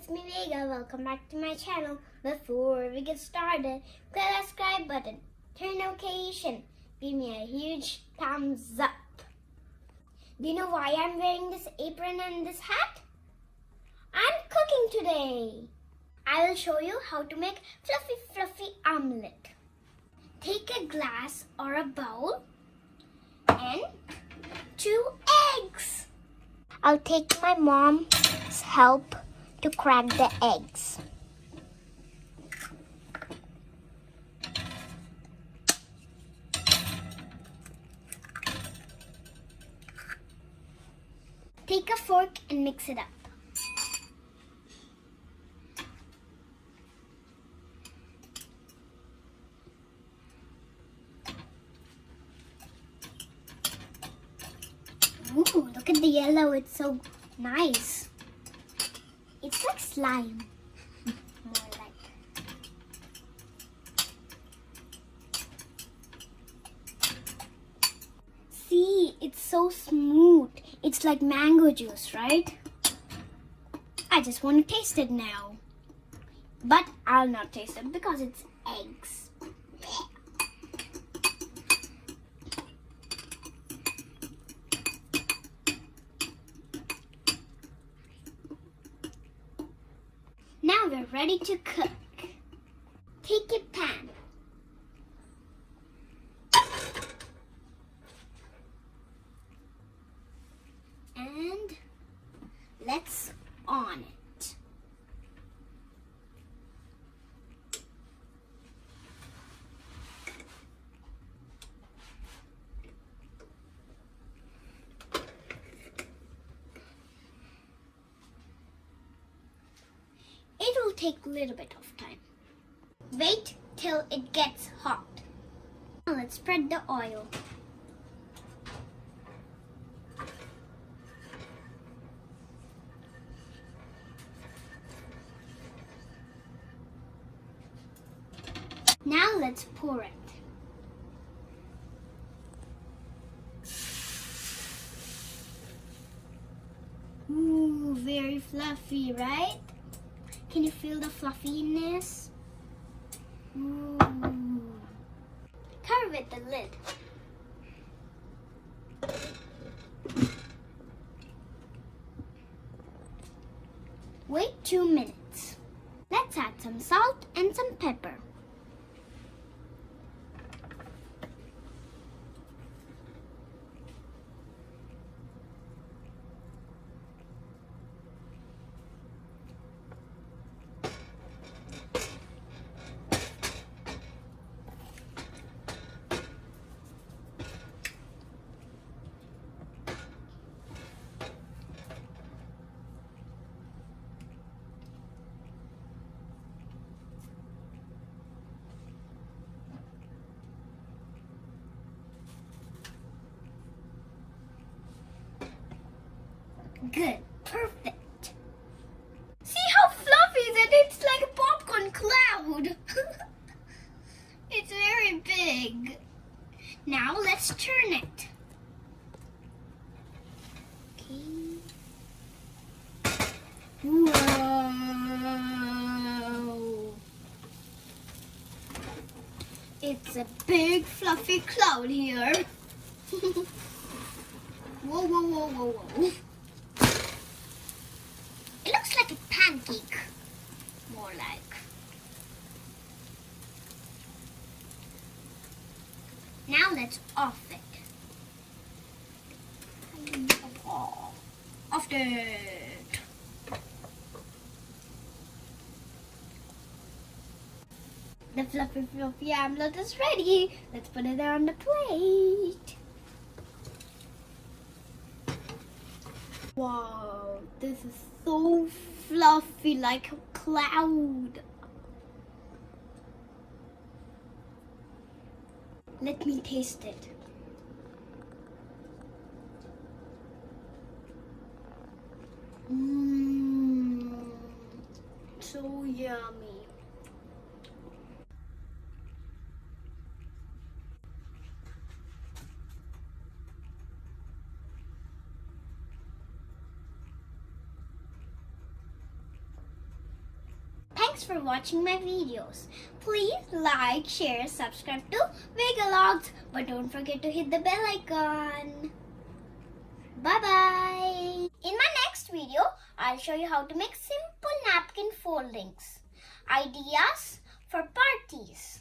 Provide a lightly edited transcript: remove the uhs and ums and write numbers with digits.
me Vega. Welcome back to my channel. Before we get started, click that subscribe button, turn notification, give me a huge thumbs up. Do you know why I'm wearing this apron and this hat? I'm cooking today. I will show you how to make fluffy omelette. Take a glass or a bowl and 2 eggs. I'll take my mom's help to crack the eggs. Take a fork and mix it up. Ooh, look at the yellow, it's so nice. It's like slime. More like. See, it's so smooth. It's like mango juice, right? I just want to taste it now. But I'll not taste it because it's eggs. Now we're ready to cook. Take a pan. And let's on it. It will take a little bit of time. Wait till it gets hot. Now let's spread the oil. Now let's pour it. Ooh, very fluffy, right? Can you feel the fluffiness? Ooh. Cover with the lid. Wait 2 minutes. Let's add some salt and some pepper. Good, perfect. See how fluffy is it? It's like a popcorn cloud. It's very big. Now let's turn it. Okay. Whoa. It's a big fluffy cloud here. Whoa, whoa, whoa, whoa, whoa. It looks like a pancake, more like. Now let's off it. Off it. The fluffy omelette is ready. Let's put it on the plate. Wow, this is so fluffy, like a cloud. Let me taste it. So yummy. Thanks for watching my videos. Please like, share, subscribe to VegaLogs, but don't forget to hit the bell icon. Bye-bye. In my next video, I'll show you how to make simple napkin foldings. Ideas for parties.